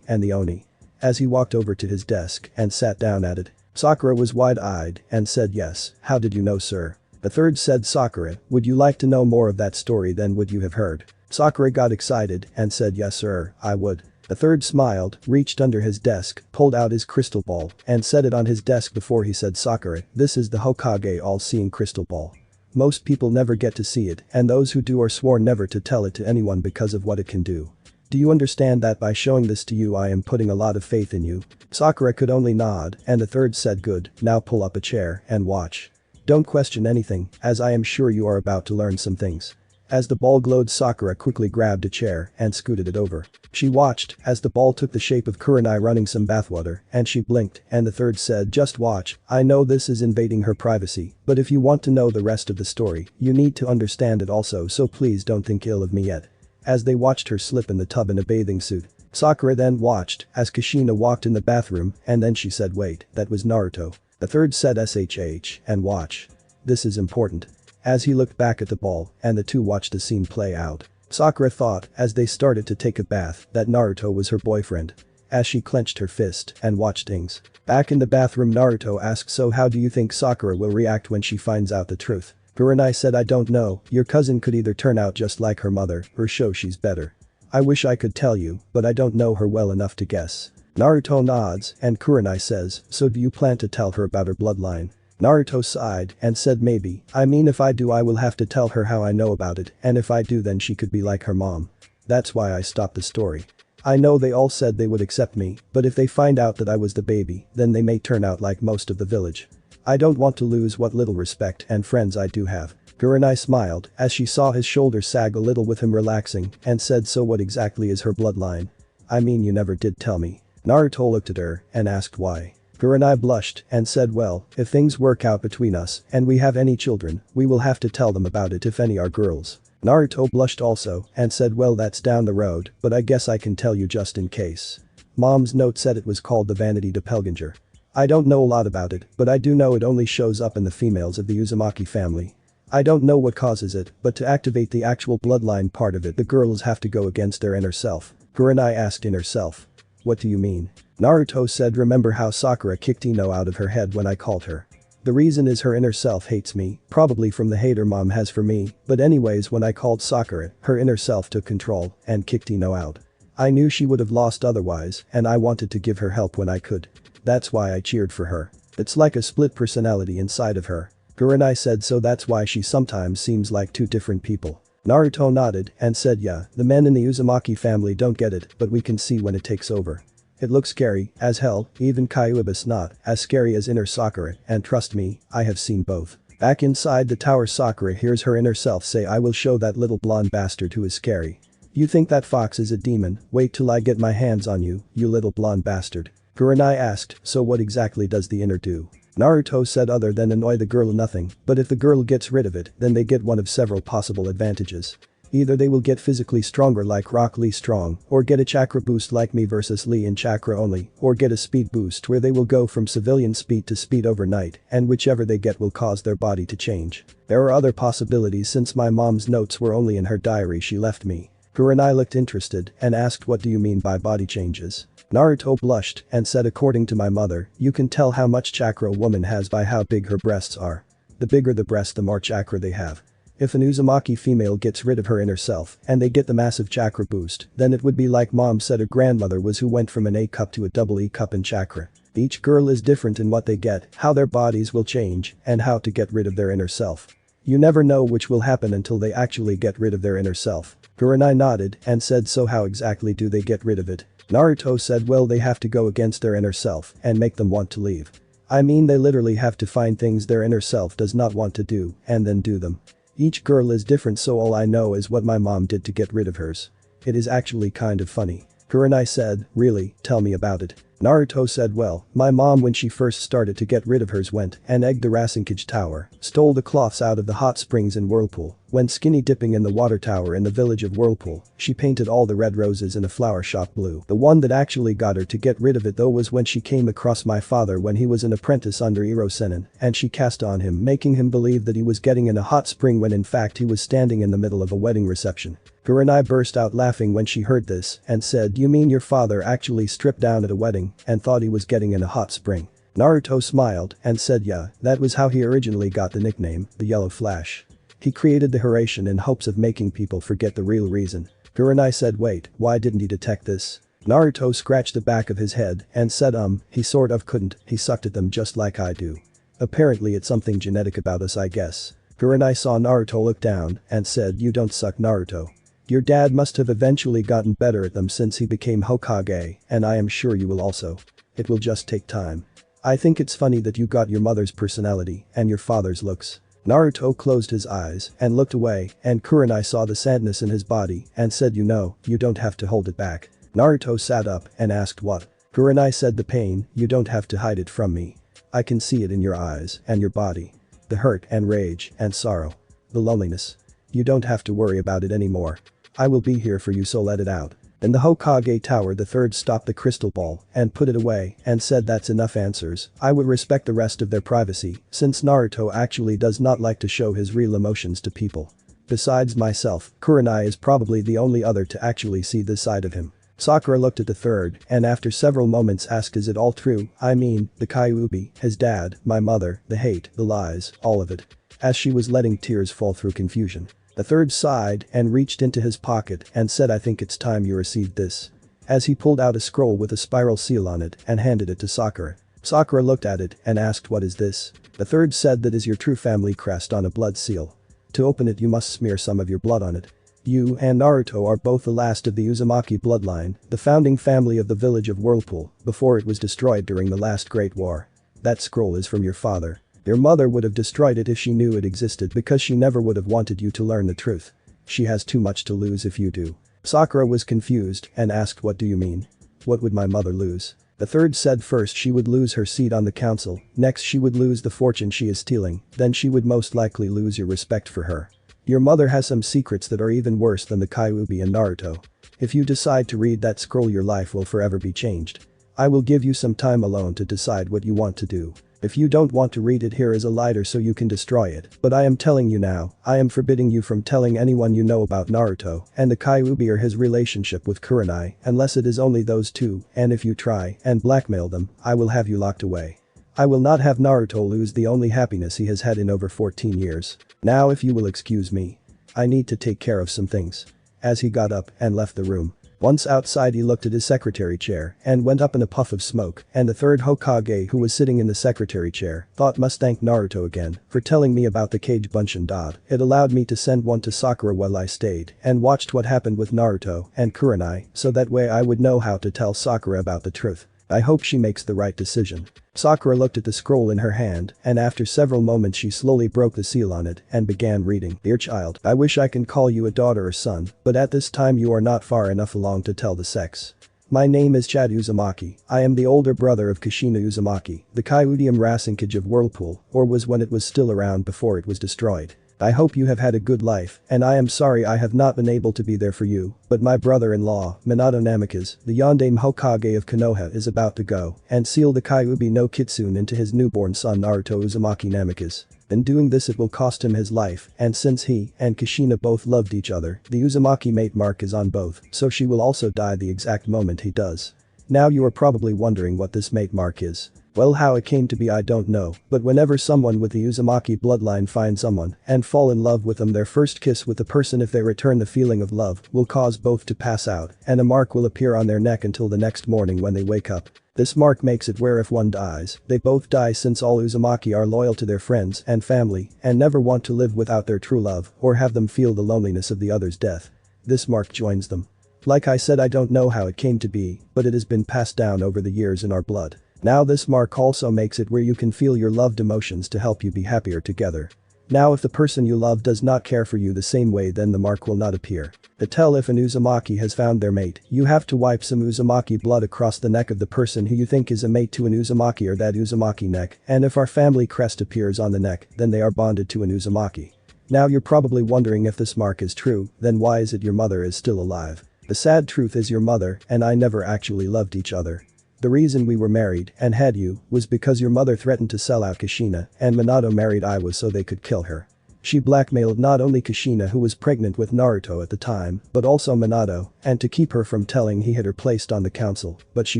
and the Oni. As he walked over to his desk and sat down at it. Sakura was wide-eyed and said, yes, how did you know, sir? The third said, Sakura, would you like to know more of that story than would you have heard? Sakura got excited and said, yes sir, I would. The third smiled, reached under his desk, pulled out his crystal ball and set it on his desk before he said, Sakura, this is the Hokage all-seeing crystal ball. Most people never get to see it and those who do are sworn never to tell it to anyone because of what it can do. Do you understand that by showing this to you I am putting a lot of faith in you? Sakura could only nod and the third said, good, now pull up a chair and watch. Don't question anything, as I am sure you are about to learn some things. As the ball glowed, Sakura quickly grabbed a chair and scooted it over. She watched as the ball took the shape of Kurenai running some bathwater and she blinked and the third said, just watch, I know this is invading her privacy, but if you want to know the rest of the story, you need to understand it also, so please don't think ill of me yet. As they watched her slip in the tub in a bathing suit. Sakura then watched as Kushina walked in the bathroom and then she said, wait, that was Naruto. The third said, shh and watch. This is important. As he looked back at the ball and the two watched the scene play out. Sakura thought as they started to take a bath that Naruto was her boyfriend. As she clenched her fist and watched things. Back in the bathroom, Naruto asked, so how do you think Sakura will react when she finds out the truth? Kurenai said, I don't know, your cousin could either turn out just like her mother or show she's better. I wish I could tell you, but I don't know her well enough to guess. Naruto nods and Kurenai says, so do you plan to tell her about her bloodline? Naruto sighed and said, maybe, I mean if I do I will have to tell her how I know about it and if I do then she could be like her mom. That's why I stopped the story. I know they all said they would accept me, but if they find out that I was the baby, then they may turn out like most of the village. I don't want to lose what little respect and friends I do have. Kurenai smiled as she saw his shoulders sag a little with him relaxing and said, so what exactly is her bloodline? I mean you never did tell me. Naruto looked at her and asked why. Kurenai blushed and said, well, if things work out between us and we have any children, we will have to tell them about it if any are girls. Naruto blushed also and said, well that's down the road, but I guess I can tell you just in case. Mom's note said it was called the Vanity Doppelganger. I don't know a lot about it, but I do know it only shows up in the females of the Uzumaki family. I don't know what causes it, but to activate the actual bloodline part of it the girls have to go against their inner self. Kurenai asked, inner self? What do you mean? Naruto said, remember how Sakura kicked Ino out of her head when I called her? The reason is her inner self hates me, probably from the hate her mom has for me, but anyways when I called Sakura, her inner self took control and kicked Ino out. I knew she would have lost otherwise and I wanted to give her help when I could. That's why I cheered for her. It's like a split personality inside of her. Kurenai said, so that's why she sometimes seems like two different people. Naruto nodded and said, yeah, the men in the Uzumaki family don't get it, but we can see when it takes over. It looks scary as hell, even Kyuubi's not as scary as inner Sakura, and trust me, I have seen both. Back inside the tower, Sakura hears her inner self say, I will show that little blonde bastard who is scary. You think that fox is a demon? Wait till I get my hands on you, you little blonde bastard. Kurenai asked, so what exactly does the inner do? Naruto said other than annoy the girl nothing, but if the girl gets rid of it, then they get one of several possible advantages. Either they will get physically stronger like Rock Lee strong, or get a chakra boost like me versus Lee in chakra only, or get a speed boost where they will go from civilian speed to speed overnight, and whichever they get will cause their body to change. There are other possibilities since my mom's notes were only in her diary she left me. Kurenai looked interested and asked, what do you mean by body changes? Naruto blushed and said, according to my mother, you can tell how much chakra a woman has by how big her breasts are. The bigger the breast, the more chakra they have. If an Uzumaki female gets rid of her inner self and they get the massive chakra boost, then it would be like mom said her grandmother was, who went from an A cup to a double E cup in chakra. Each girl is different in what they get, how their bodies will change, and how to get rid of their inner self. You never know which will happen until they actually get rid of their inner self. Kurenai nodded and said, so how exactly do they get rid of it? Naruto said, well, they have to go against their inner self and make them want to leave. I mean, they literally have to find things their inner self does not want to do and then do them. Each girl is different, so all I know is what my mom did to get rid of hers. It is actually kind of funny. Kurenai said, really, tell me about it. Naruto said, well, my mom when she first started to get rid of hers went and egged the Rasenkage Tower, stole the cloths out of the hot springs in Whirlpool, went skinny dipping in the water tower in the village of Whirlpool, she painted all the red roses in a flower shop blue. The one that actually got her to get rid of it though was when she came across my father when he was an apprentice under Iro Sennin, and she cast on him, making him believe that he was getting in a hot spring when in fact he was standing in the middle of a wedding reception. Kurenai burst out laughing when she heard this and said, you mean your father actually stripped down at a wedding and thought he was getting in a hot spring? Naruto smiled and said, yeah, that was how he originally got the nickname, the Yellow Flash. He created the Hiraishin in hopes of making people forget the real reason. Kurenai said, wait, why didn't he detect this? Naruto scratched the back of his head and said, he sort of couldn't, he sucked at them just like I do. Apparently it's something genetic about us, I guess. Kurenai saw Naruto look down and said, you don't suck, Naruto. Your dad must have eventually gotten better at them since he became Hokage, and I am sure you will also. It will just take time. I think it's funny that you got your mother's personality and your father's looks. Naruto closed his eyes and looked away, and Kurenai saw the sadness in his body and said, you know, you don't have to hold it back. Naruto sat up and asked, what? Kurenai said, the pain, you don't have to hide it from me. I can see it in your eyes and your body. The hurt and rage and sorrow. The loneliness. You don't have to worry about it anymore. I will be here for you, so let it out. In the Hokage Tower, the third stopped the crystal ball and put it away and said, that's enough answers. I would respect the rest of their privacy since Naruto actually does not like to show his real emotions to people. Besides myself, Kurenai is probably the only other to actually see this side of him. Sakura looked at the third and after several moments asked, is it all true? I mean, the Kyuubi, his dad, my mother, the hate, the lies, all of it. As she was letting tears fall through confusion. The third sighed and reached into his pocket and said, I think it's time you received this. As he pulled out a scroll with a spiral seal on it and handed it to Sakura. Sakura looked at it and asked, what is this? The third said, that is your true family crest on a blood seal. To open it you must smear some of your blood on it. You and Naruto are both the last of the Uzumaki bloodline, the founding family of the village of Whirlpool, before it was destroyed during the last Great War. That scroll is from your father. Your mother would have destroyed it if she knew it existed because she never would have wanted you to learn the truth. She has too much to lose if you do. Sakura was confused and asked, what do you mean? What would my mother lose? The third said, first she would lose her seat on the council, next she would lose the fortune she is stealing, then she would most likely lose your respect for her. Your mother has some secrets that are even worse than the Kyuubi and Naruto. If you decide to read that scroll, your life will forever be changed. I will give you some time alone to decide what you want to do. If you don't want to read it, here is a lighter so you can destroy it, but I am telling you now, I am forbidding you from telling anyone you know about Naruto and the Kyuubi or his relationship with Kurenai unless it is only those two, and if you try and blackmail them, I will have you locked away. I will not have Naruto lose the only happiness he has had in over 14 years. Now if you will excuse me. I need to take care of some things. As he got up and left the room. Once outside he looked at his secretary chair and went up in a puff of smoke, and the third Hokage who was sitting in the secretary chair thought, must thank Naruto again for telling me about the cage Bunshin Dad. It allowed me to send one to Sakura while I stayed and watched what happened with Naruto and Kurenai, so that way I would know how to tell Sakura about the truth. I hope she makes the right decision. Sakura looked at the scroll in her hand and after several moments she slowly broke the seal on it and began reading. Dear child, I wish I can call you a daughter or son, but at this time you are not far enough along to tell the sex. My name is Chad Uzumaki. I am the older brother of Kushina Uzumaki, the Kyudium Rasinkage of Whirlpool, or was when it was still around before it was destroyed. I hope you have had a good life, and I am sorry I have not been able to be there for you, but my brother-in-law, Minato Namikaze, the Yondaime Hokage of Konoha is about to go and seal the Kyuubi no Kitsune into his newborn son Naruto Uzumaki Namikaze. In doing this it will cost him his life, and since he and Kushina both loved each other, the Uzumaki mate mark is on both, so she will also die the exact moment he does. Now you are probably wondering what this mate mark is. Well, how it came to be I don't know, but whenever someone with the Uzumaki bloodline finds someone and fall in love with them, their first kiss with the person, if they return the feeling of love, will cause both to pass out, and a mark will appear on their neck until the next morning when they wake up. This mark makes it where if one dies, they both die, since all Uzumaki are loyal to their friends and family and never want to live without their true love or have them feel the loneliness of the other's death. This mark joins them. Like I said, I don't know how it came to be, but it has been passed down over the years in our blood. Now this mark also makes it where you can feel your loved emotions to help you be happier together. Now if the person you love does not care for you the same way, then the mark will not appear. To tell if an Uzumaki has found their mate, you have to wipe some Uzumaki blood across the neck of the person who you think is a mate to an Uzumaki or that Uzumaki neck, and if our family crest appears on the neck, then they are bonded to an Uzumaki. Now you're probably wondering, if this mark is true, then why is it your mother is still alive? The sad truth is your mother and I never actually loved each other. The reason we were married and had you was because your mother threatened to sell out Kushina and Minato married Iwa so they could kill her. She blackmailed not only Kushina, who was pregnant with Naruto at the time, but also Minato, and to keep her from telling, he had her placed on the council, but she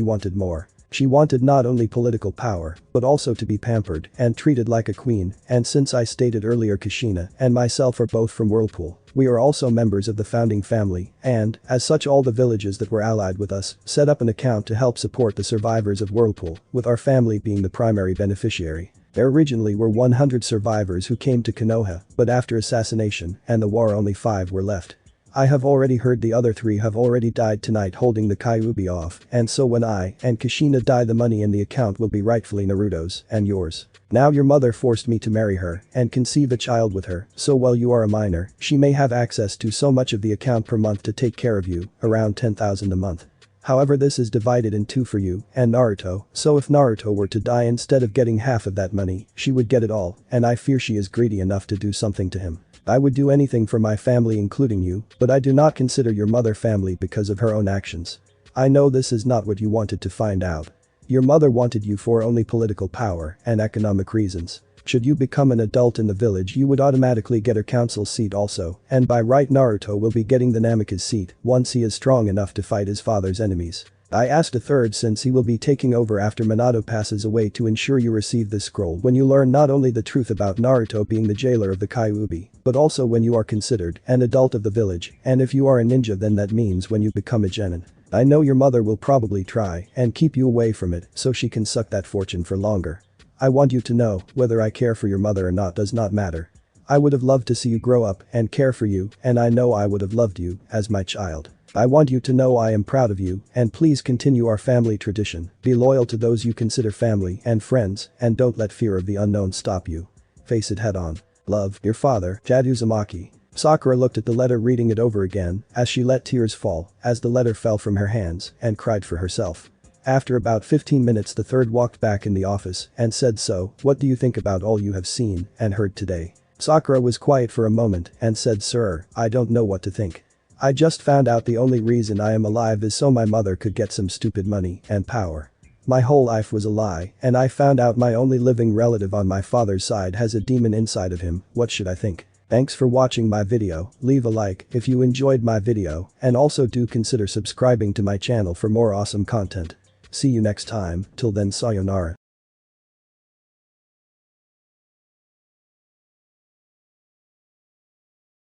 wanted more. She wanted not only political power, but also to be pampered and treated like a queen, and since I stated earlier Kushina and myself are both from Whirlpool, we are also members of the founding family, and, as such, all the villages that were allied with us set up an account to help support the survivors of Whirlpool, with our family being the primary beneficiary. There originally were 100 survivors who came to Konoha, but after assassination and the war only 5 were left. I have already heard the other 3 have already died tonight holding the Kyuubi off, and so when I and Kushina die, the money in the account will be rightfully Naruto's and yours. Now your mother forced me to marry her and conceive a child with her, so while you are a minor, she may have access to so much of the account per month to take care of you, around 10,000 a month. However, this is divided in 2 for you and Naruto, so if Naruto were to die, instead of getting half of that money, she would get it all, and I fear she is greedy enough to do something to him. I would do anything for my family including you, but I do not consider your mother family because of her own actions. I know this is not what you wanted to find out. Your mother wanted you for only political power and economic reasons. Should you become an adult in the village, you would automatically get a council seat also, and by right Naruto will be getting the Namikaze seat once he is strong enough to fight his father's enemies. I asked a third since he will be taking over after Minato passes away to ensure you receive this scroll when you learn not only the truth about Naruto being the jailer of the Kyuubi, but also when you are considered an adult of the village, and if you are a ninja then that means when you become a genin. I know your mother will probably try and keep you away from it so she can suck that fortune for longer. I want you to know, whether I care for your mother or not does not matter. I would have loved to see you grow up and care for you, and I know I would have loved you as my child. I want you to know I am proud of you, and please continue our family tradition, be loyal to those you consider family and friends, and don't let fear of the unknown stop you. Face it head on. Love, your father, Chad Uzumaki. Sakura looked at the letter, reading it over again as she let tears fall as the letter fell from her hands, and cried for herself. After about 15 minutes the third walked back in the office and said, "So, what do you think about all you have seen and heard today?" Sakura was quiet for a moment and said, "Sir, I don't know what to think. I just found out the only reason I am alive is so my mother could get some stupid money and power. My whole life was a lie, and I found out my only living relative on my father's side has a demon inside of him. What should I think?" Thanks for watching my video. Leave a like if you enjoyed my video, and also do consider subscribing to my channel for more awesome content. See you next time, till then sayonara.